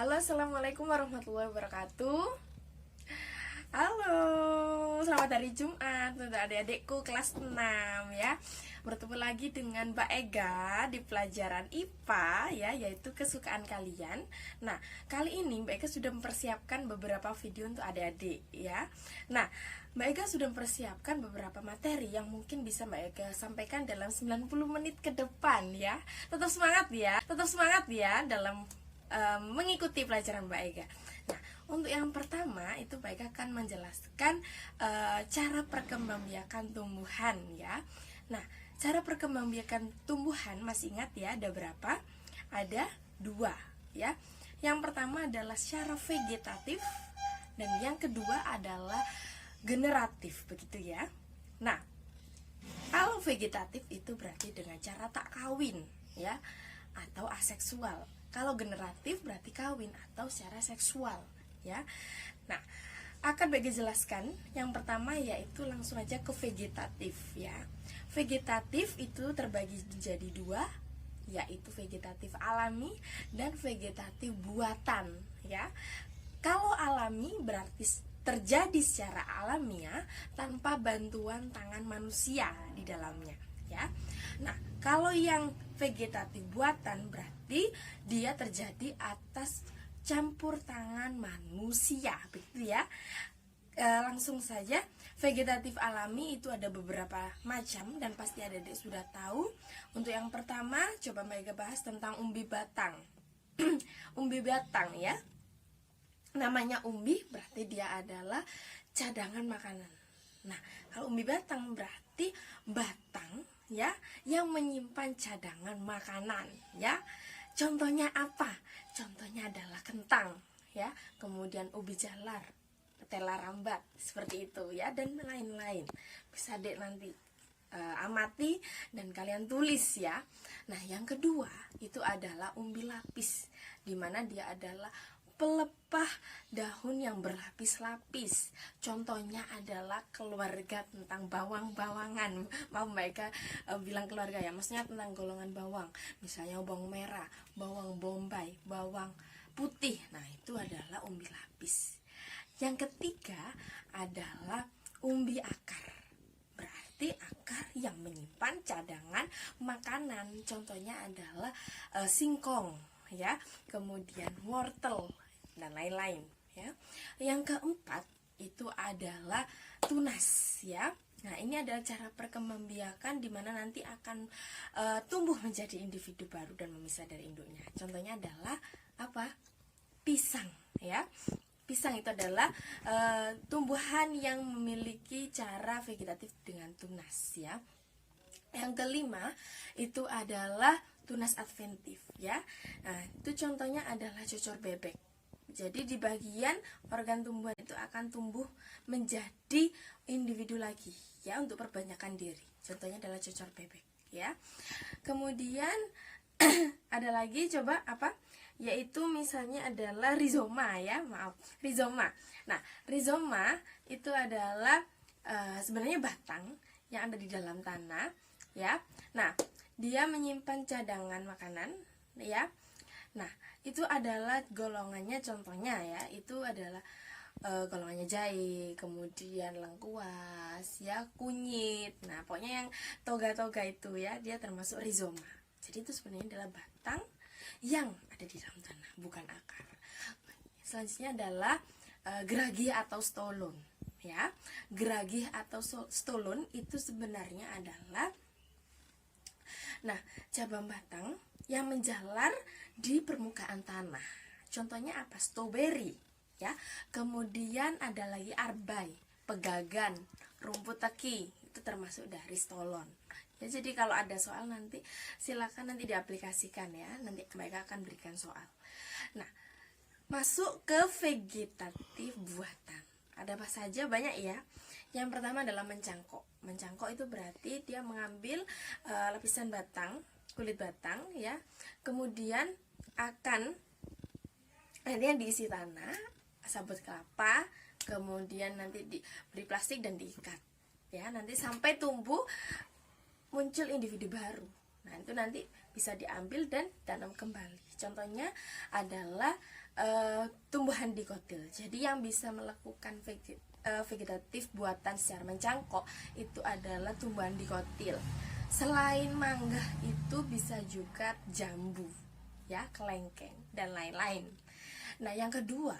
Halo, assalamualaikum warahmatullahi wabarakatuh. Halo, selamat hari Jumat untuk adik-adikku kelas 6 ya. Bertemu lagi dengan Mbak Ega di pelajaran IPA ya, yaitu kesukaan kalian. Nah, kali ini Mbak Ega sudah mempersiapkan beberapa video untuk adik-adik ya. Nah, Mbak Ega sudah mempersiapkan beberapa materi yang mungkin bisa Mbak Ega sampaikan dalam 90 menit ke depan ya. Tetap semangat ya dalam mengikuti pelajaran Mbak Ega. Nah, untuk yang pertama itu Mbak Ega akan menjelaskan cara perkembangbiakan tumbuhan ya. Nah, cara perkembangbiakan tumbuhan masih ingat ya, ada berapa? Ada 2 ya. Yang pertama adalah secara vegetatif dan yang kedua adalah generatif, begitu ya. Nah, kalau vegetatif itu berarti dengan cara tak kawin ya, atau aseksual. Kalau generatif berarti kawin atau secara seksual ya. Nah, akan bagi jelaskan yang pertama yaitu langsung aja ke vegetatif ya. Vegetatif itu terbagi menjadi 2, yaitu vegetatif alami dan vegetatif buatan ya. Kalau alami berarti terjadi secara alamiah tanpa bantuan tangan manusia di dalamnya ya. Nah, kalau yang vegetatif buatan berarti dia terjadi atas campur tangan manusia, begitu ya. Langsung saja, vegetatif alami itu ada beberapa macam dan pasti adik-adik sudah tahu. Untuk yang pertama, coba Mbak bahas tentang umbi batang. Umbi batang ya. Namanya umbi berarti dia adalah cadangan makanan. Nah, kalau umbi batang berarti batang ya yang menyimpan cadangan makanan ya. Contohnya apa? Contohnya adalah kentang ya, kemudian ubi jalar, ketela rambat, seperti itu ya, dan lain-lain. Bisa dek nanti amati dan kalian tulis ya. Nah, yang kedua itu adalah umbi lapis, dimana dia adalah pelepah daun yang berlapis-lapis. Contohnya adalah keluarga tentang bawang-bawangan. Mau mereka bilang keluarga ya, maksudnya tentang golongan bawang. Misalnya bawang merah, bawang bombay, bawang putih. Nah, itu adalah umbi lapis. Yang ketiga adalah umbi akar. Berarti akar yang menyimpan cadangan makanan. Contohnya adalah singkong ya, kemudian wortel dan lain-lain ya. Yang keempat itu adalah tunas ya. Nah, ini adalah cara perkembangbiakan di mana nanti akan tumbuh menjadi individu baru dan memisah dari induknya. Contohnya adalah apa? Pisang ya. Pisang itu adalah tumbuhan yang memiliki cara vegetatif dengan tunas ya. Yang kelima itu adalah tunas adventif ya. Nah, itu contohnya adalah cocor bebek. Jadi di bagian organ tumbuhan itu akan tumbuh menjadi individu lagi ya, untuk perbanyakan diri. Contohnya adalah cocor bebek ya. Kemudian ada lagi coba apa? Yaitu misalnya adalah rizoma ya, rizoma. Nah, rizoma itu adalah sebenarnya batang yang ada di dalam tanah ya. Nah, dia menyimpan cadangan makanan ya. Nah, itu adalah golongannya, contohnya ya, itu adalah golongannya jahe, kemudian lengkuas ya, kunyit. Nah, pokoknya yang toga-toga itu ya, dia termasuk rizoma. Jadi itu sebenarnya adalah batang yang ada di dalam tanah, bukan akar. Selanjutnya adalah geragih atau stolon ya. Geragih atau stolon itu sebenarnya adalah cabang batang yang menjalar di permukaan tanah. Contohnya apa? Stroberi ya. Kemudian ada lagi arbai, pegagan, rumput teki, itu termasuk dari stolon. Ya, jadi kalau ada soal nanti silakan nanti diaplikasikan ya. Nanti mereka akan berikan soal. Nah, masuk ke vegetatif buatan. Ada apa saja? Banyak ya. Yang pertama adalah mencangkok. Mencangkok itu berarti dia mengambil lapisan batang, kulit batang ya, kemudian akan yang diisi tanah, sabut kelapa, kemudian nanti diberi plastik dan diikat ya, nanti sampai tumbuh muncul individu baru. Nah, itu nanti bisa diambil dan tanam kembali. Contohnya adalah tumbuhan dikotil. Jadi yang bisa melakukan vegetatif buatan secara mencangkok itu adalah tumbuhan dikotil. Selain mangga itu bisa juga jambu, ya, kelengkeng dan lain-lain. Nah, yang kedua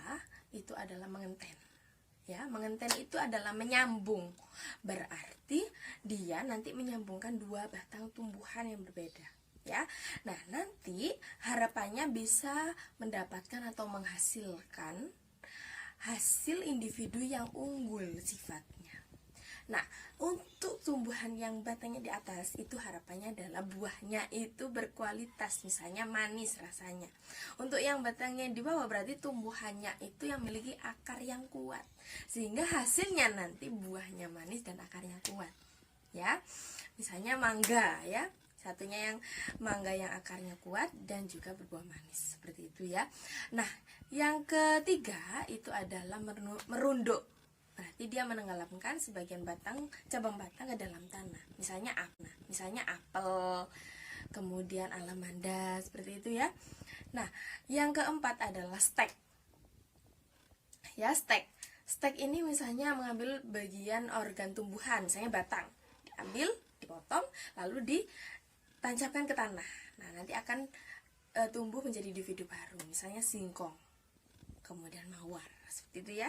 itu adalah mengenten. Ya, mengenten itu adalah menyambung. Berarti dia nanti menyambungkan dua batang tumbuhan yang berbeda. Ya, nah nanti harapannya bisa mendapatkan atau menghasilkan hasil individu yang unggul sifatnya. Nah, untuk tumbuhan yang batangnya di atas itu harapannya adalah buahnya itu berkualitas, misalnya manis rasanya. Untuk yang batangnya di bawah berarti tumbuhannya itu yang memiliki akar yang kuat, sehingga hasilnya nanti buahnya manis dan akarnya kuat. Ya, misalnya mangga, ya, satunya yang mangga yang akarnya kuat dan juga berbuah manis, seperti itu ya. Nah, yang ketiga itu adalah merunduk. Berarti dia menenggelamkan sebagian cabang batang ke dalam tanah. Misalnya apel, kemudian alamanda, seperti itu ya. Nah, yang keempat adalah stek. Ya, stek. Stek ini misalnya mengambil bagian organ tumbuhan, misalnya batang. Diambil, dipotong, lalu ditancapkan ke tanah. Nah, nanti akan tumbuh menjadi individu baru, misalnya singkong, kemudian mawar, seperti itu ya.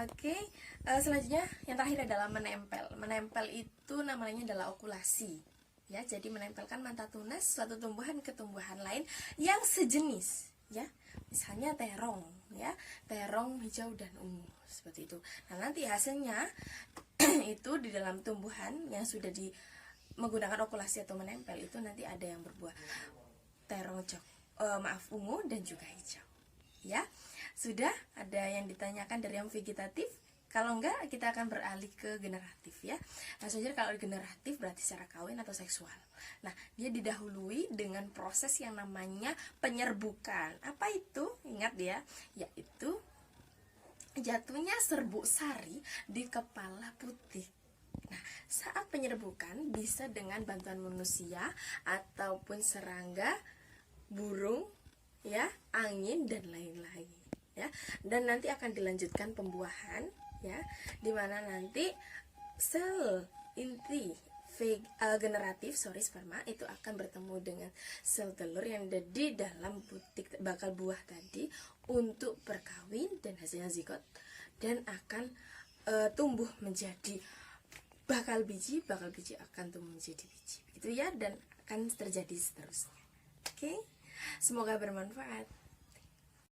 Oke, selanjutnya yang terakhir adalah menempel. Menempel itu namanya adalah okulasi. Ya, jadi menempelkan manta tunas suatu tumbuhan ke tumbuhan lain yang sejenis, ya. Misalnya terong, ya. Terong hijau dan ungu, seperti itu. Nah, nanti hasilnya itu di dalam tumbuhan yang sudah menggunakan okulasi atau menempel itu nanti ada yang berbuah terong ungu dan juga hijau. Ya, sudah ada yang ditanyakan dari yang vegetatif? Kalau enggak, kita akan beralih ke generatif ya. Nah, saja kalau generatif berarti secara kawin atau seksual. Nah, dia didahului dengan proses yang namanya penyerbukan. Apa itu? Ingat ya, yaitu jatuhnya serbuk sari di kepala putih. Nah, saat penyerbukan bisa dengan bantuan manusia ataupun serangga, burung, ya, angin dan lain-lain, ya. Dan nanti akan dilanjutkan pembuahan, ya, dimana nanti sel inti generatif sperma itu akan bertemu dengan sel telur yang ada di dalam butik bakal buah tadi untuk berkawin dan hasilnya zigot dan akan tumbuh menjadi bakal biji akan tumbuh menjadi biji, itu ya, dan akan terjadi seterusnya. Oke. Semoga bermanfaat.